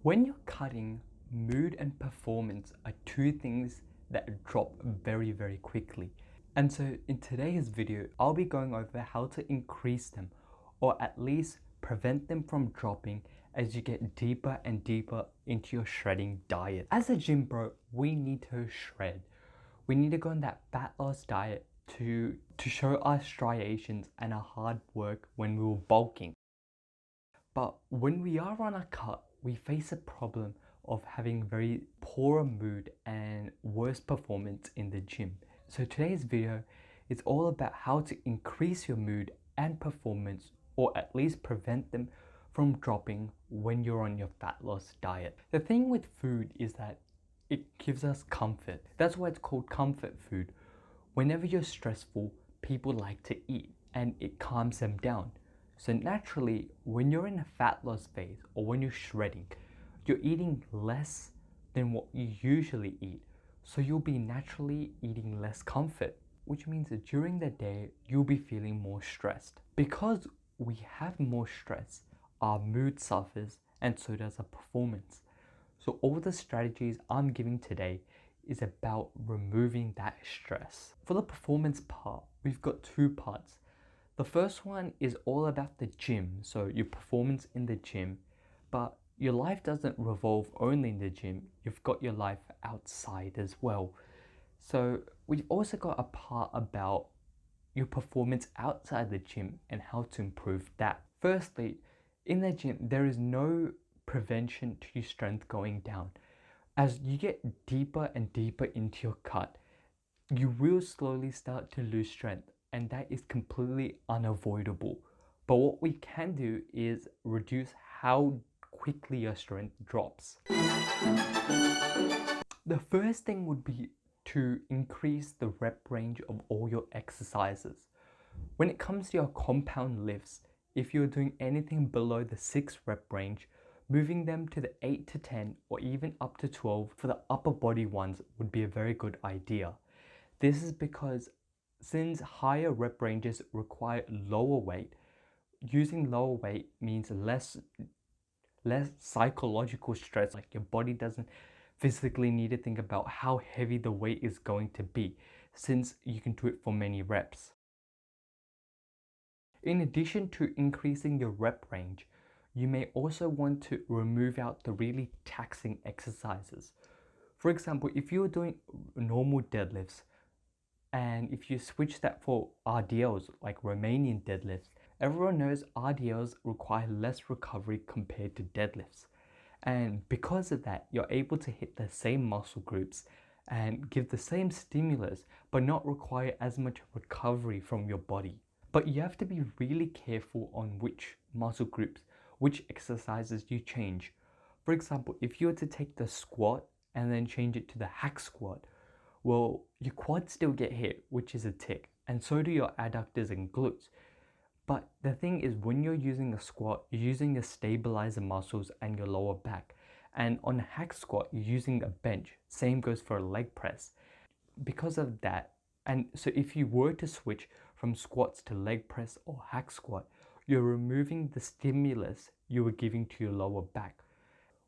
When you're cutting, mood and performance are two things that drop very, very quickly. And so in today's video, I'll be going over how to increase them or at least prevent them from dropping as you get deeper and deeper into your shredding diet. As a gym bro, we need to shred. We need to go on that fat loss diet to show our striations and our hard work when we were bulking. But when we are on a cut, we face a problem of having very poor mood and worse performance in the gym. So today's video is all about how to increase your mood and performance, or at least prevent them from dropping when you're on your fat loss diet. The thing with food is that it gives us comfort. That's why it's called comfort food. Whenever you're stressful, people like to eat and it calms them down. So naturally, when you're in a fat loss phase or when you're shredding, you're eating less than what you usually eat. So you'll be naturally eating less comfort, which means that during the day, you'll be feeling more stressed. Because we have more stress, our mood suffers and so does our performance. So all the strategies I'm giving today is about removing that stress. For the performance part, we've got two parts. The first one is all about the gym, so your performance in the gym, but your life doesn't revolve only in the gym, you've got your life outside as well. So we've also got a part about your performance outside the gym and how to improve that. Firstly, in the gym, there is no prevention to your strength going down. As you get deeper and deeper into your cut, you will slowly start to lose strength, and that is completely unavoidable. But what we can do is reduce how quickly your strength drops. The first thing would be to increase the rep range of all your exercises. When it comes to your compound lifts, if you're doing anything below the 6 rep range, moving them to the 8 to 10 or even up to 12 for the upper body ones would be a very good idea. This is because since higher rep ranges require lower weight, using lower weight means less psychological stress. Like your body doesn't physically need to think about how heavy the weight is going to be, since you can do it for many reps. In addition to increasing your rep range, you may also want to remove out the really taxing exercises. For example, if you're doing normal deadlifts, and if you switch that for RDLs, like Romanian deadlifts, everyone knows RDLs require less recovery compared to deadlifts. And because of that, you're able to hit the same muscle groups and give the same stimulus, but not require as much recovery from your body. But you have to be really careful on which muscle groups, which exercises you change. For example, if you were to take the squat and then change it to the hack squat, well, your quads still get hit, which is a tick, and so do your adductors and glutes. But the thing is, when you're using a squat, you're using the stabilizer muscles and your lower back. And on a hack squat, you're using a bench. Same goes for a leg press. Because of that, and so if you were to switch from squats to leg press or hack squat, you're removing the stimulus you were giving to your lower back,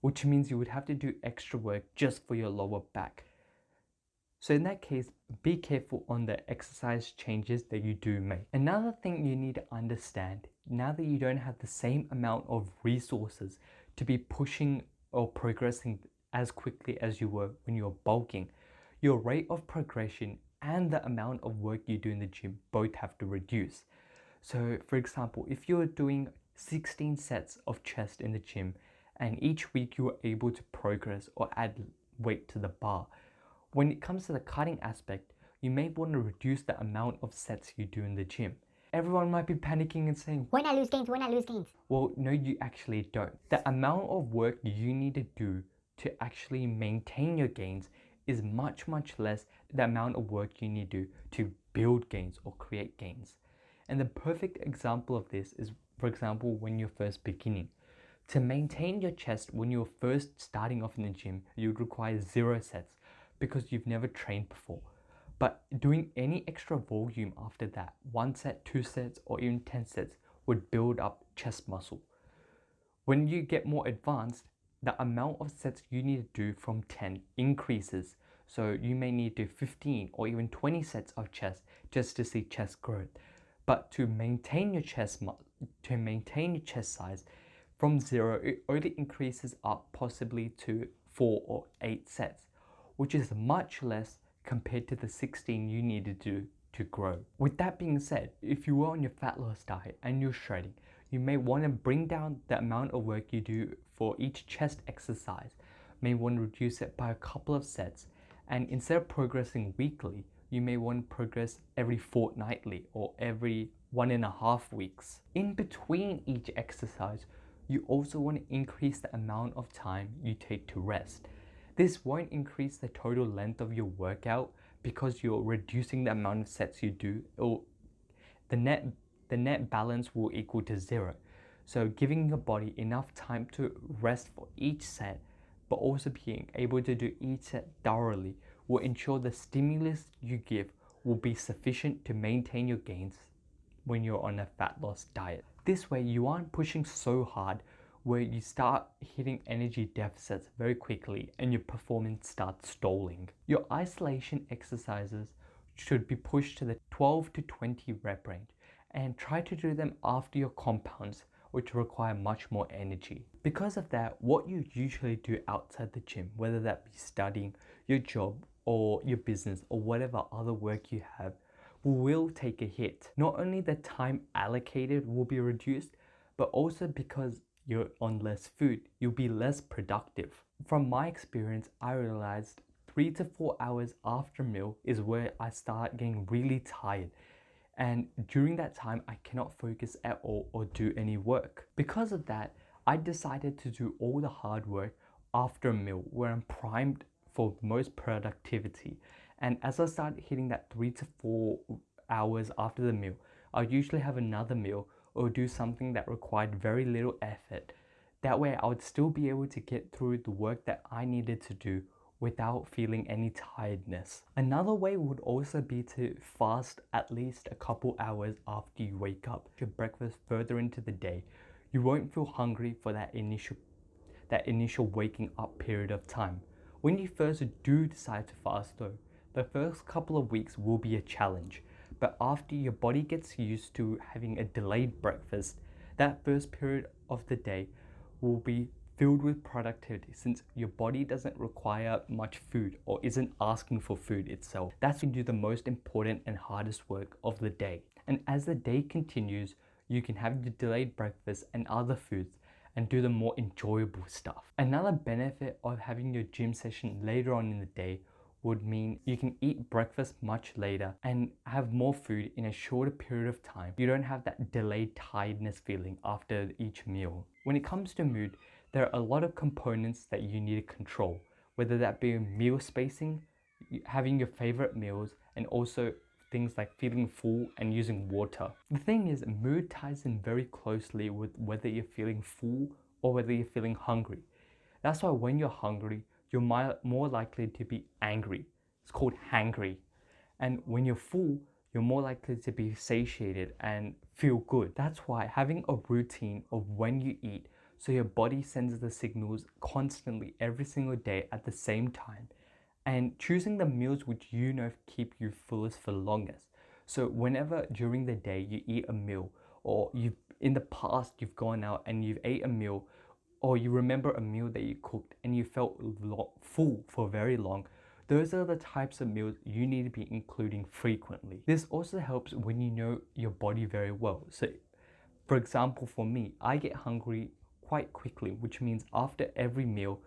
which means you would have to do extra work just for your lower back. So in that case, be careful on the exercise changes that you do make. Another thing you need to understand, now that you don't have the same amount of resources to be pushing or progressing as quickly as you were when you were bulking, your rate of progression and the amount of work you do in the gym both have to reduce. So for example, if you're doing 16 sets of chest in the gym and each week you were able to progress or add weight to the bar, when it comes to the cutting aspect, you may want to reduce the amount of sets you do in the gym. Everyone might be panicking and saying, "Why not lose gains? Why not lose gains?" Well, no, you actually don't. The amount of work you need to do to actually maintain your gains is much, much less the amount of work you need to do to build gains or create gains. And the perfect example of this is, for example, when you're first beginning. To maintain your chest when you're first starting off in the gym, you would require 0 sets because you've never trained before. But doing any extra volume after that, 1 set, 2 sets, or even 10 sets would build up chest muscle. When you get more advanced, the amount of sets you need to do from 10 increases. So you may need to do 15 or even 20 sets of chest just to see chest growth. But to maintain your chest size from 0, it only increases up possibly to 4 or 8 sets, which is much less compared to the 16 you need to do to grow. With that being said, if you are on your fat loss diet and you're shredding, you may want to bring down the amount of work you do for each chest exercise. May want to reduce it by a couple of sets, and instead of progressing weekly, you may want to progress every fortnightly or every 1.5 weeks. In between each exercise, you also want to increase the amount of time you take to rest. This won't increase the total length of your workout because you're reducing the amount of sets you do, or the net balance will equal to 0. So giving your body enough time to rest for each set, but also being able to do each set thoroughly, will ensure the stimulus you give will be sufficient to maintain your gains when you're on a fat loss diet. This way you aren't pushing so hard where you start hitting energy deficits very quickly and your performance starts stalling. Your isolation exercises should be pushed to the 12 to 20 rep range, and try to do them after your compounds, which require much more energy. Because of that, what you usually do outside the gym, whether that be studying, your job, or your business, or whatever other work you have, will take a hit. Not only the time allocated will be reduced, but also because you're on less food, you'll be less productive. From my experience, I realized 3 to 4 hours after meal is where I start getting really tired. And during that time, I cannot focus at all or do any work. Because of that, I decided to do all the hard work after a meal where I'm primed for most productivity. And as I start hitting that 3 to 4 hours after the meal, I'll usually have another meal or do something that required very little effort. That way I would still be able to get through the work that I needed to do without feeling any tiredness. Another way would also be to fast at least a couple hours after you wake up. Your breakfast further into the day, you won't feel hungry for that initial waking up period of time. When you first do decide to fast though, the first couple of weeks will be a challenge, but after your body gets used to having a delayed breakfast, that first period of the day will be filled with productivity since your body doesn't require much food or isn't asking for food itself. That's when you do the most important and hardest work of the day. And as the day continues, you can have your delayed breakfast and other foods and do the more enjoyable stuff. Another benefit of having your gym session later on in the day would mean you can eat breakfast much later and have more food in a shorter period of time. You don't have that delayed tiredness feeling after each meal. When it comes to mood, there are a lot of components that you need to control, whether that be meal spacing, having your favorite meals, and also things like feeling full and using water. The thing is, mood ties in very closely with whether you're feeling full or whether you're feeling hungry. That's why when you're hungry, you're more likely to be angry. It's called hangry. And when you're full, you're more likely to be satiated and feel good. That's why having a routine of when you eat, so your body sends the signals constantly every single day at the same time, and choosing the meals which you know keep you fullest for longest. So whenever during the day you eat a meal, or in the past you've gone out and you've ate a meal, or you remember a meal that you cooked and you felt full for very long, those are the types of meals you need to be including frequently. This also helps when you know your body very well. So for example, for me, I get hungry quite quickly, which means after every meal,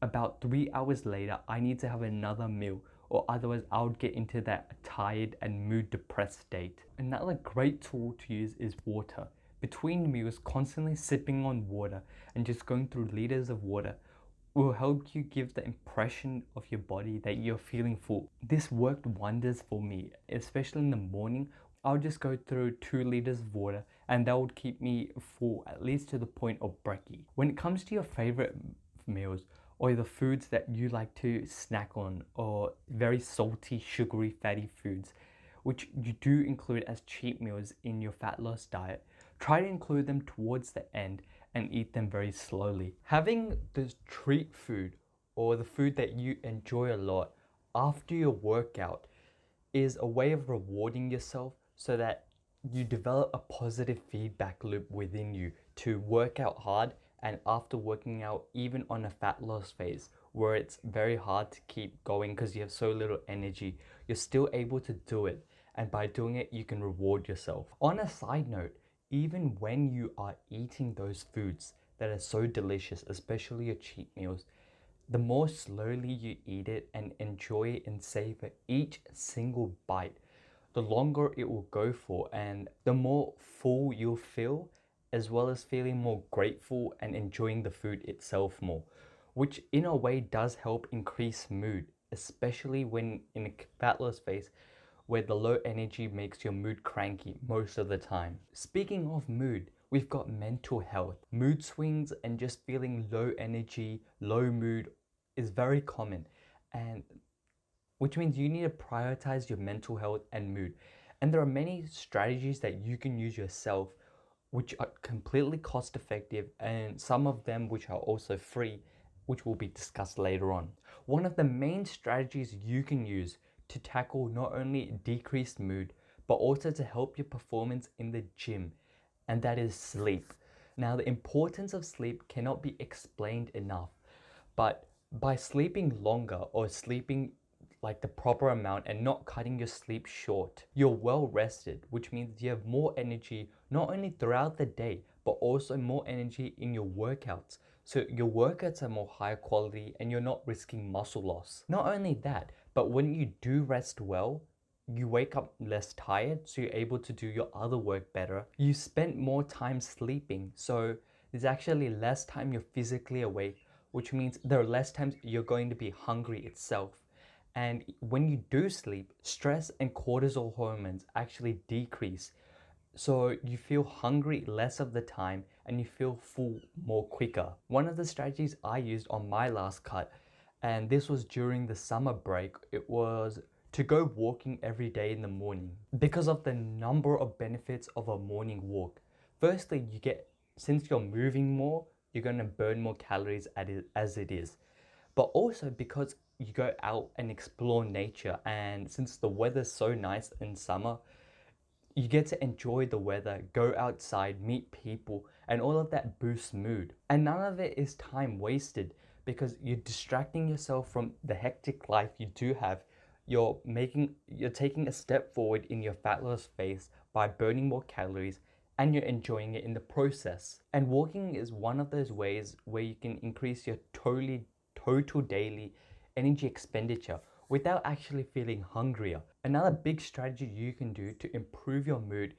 about 3 hours later, I need to have another meal, or otherwise I would get into that tired and mood depressed state. Another great tool to use is water. Between meals, constantly sipping on water and just going through liters of water will help you give the impression of your body that you're feeling full. This worked wonders for me, especially in the morning. I'll just go through 2 liters of water and that would keep me full, at least to the point of brekkie. When it comes to your favorite meals, or the foods that you like to snack on, or very salty, sugary, fatty foods, which you do include as cheat meals in your fat loss diet, try to include them towards the end and eat them very slowly. Having the treat food or the food that you enjoy a lot after your workout is a way of rewarding yourself so that you develop a positive feedback loop within you to work out hard, and after working out, even on a fat loss phase where it's very hard to keep going because you have so little energy, you're still able to do it, and by doing it you can reward yourself. On a side note, even when you are eating those foods that are so delicious, especially your cheat meals, the more slowly you eat it and enjoy and savor each single bite, the longer it will go for, and the more full you'll feel, as well as feeling more grateful and enjoying the food itself more, which in a way does help increase mood, especially when in a fat loss phase where the low energy makes your mood cranky most of the time. Speaking of mood, we've got mental health. Mood swings and just feeling low energy, low mood is very common, and which means you need to prioritize your mental health and mood. And there are many strategies that you can use yourself which are completely cost effective, and some of them which are also free, which will be discussed later on. One of the main strategies you can use to tackle not only decreased mood, but also to help your performance in the gym, and that is sleep. Now, the importance of sleep cannot be explained enough, but by sleeping longer or sleeping like the proper amount and not cutting your sleep short, you're well rested, which means you have more energy not only throughout the day, but also more energy in your workouts. So your workouts are more high quality and you're not risking muscle loss. Not only that, but when you do rest well, you wake up less tired, so you're able to do your other work better. You spend more time sleeping, so there's actually less time you're physically awake, which means there are less times you're going to be hungry itself. And when you do sleep, stress and cortisol hormones actually decrease. So you feel hungry less of the time and you feel full more quicker. One of the strategies I used on my last cut, and this was during the summer break, it was to go walking every day in the morning because of the number of benefits of a morning walk. Firstly, since you're moving more, you're going to burn more calories as it is. But also because you go out and explore nature, and since the weather's so nice in summer, you get to enjoy the weather, go outside, meet people, and all of that boosts mood. And none of it is time wasted because you're distracting yourself from the hectic life you do have. You're taking a step forward in your fat loss phase by burning more calories, and you're enjoying it in the process. And walking is one of those ways where you can increase your total daily energy expenditure without actually feeling hungrier. Another big strategy you can do to improve your mood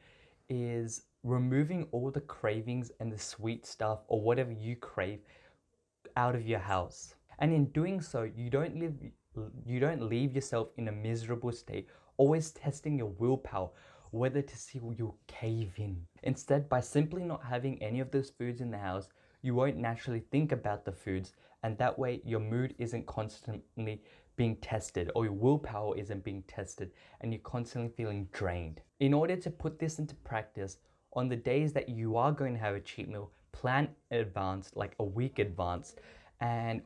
is removing all the cravings and the sweet stuff or whatever you crave out of your house. And in doing so, you don't leave yourself in a miserable state, always testing your willpower whether to see will you cave in. Instead, by simply not having any of those foods in the house, you won't naturally think about the foods, and that way your mood isn't constantly being tested, or your willpower isn't being tested, and you're constantly feeling drained. In order to put this into practice, on the days that you are going to have a cheat meal, plan in advance, like a week advance, and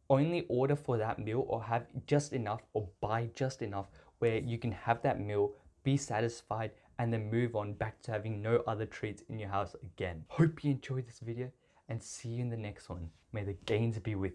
only order for that meal or have just enough or buy just enough where you can have that meal, be satisfied, and then move on back to having no other treats in your house again. Hope you enjoyed this video and see you in the next one. May the gains be with you.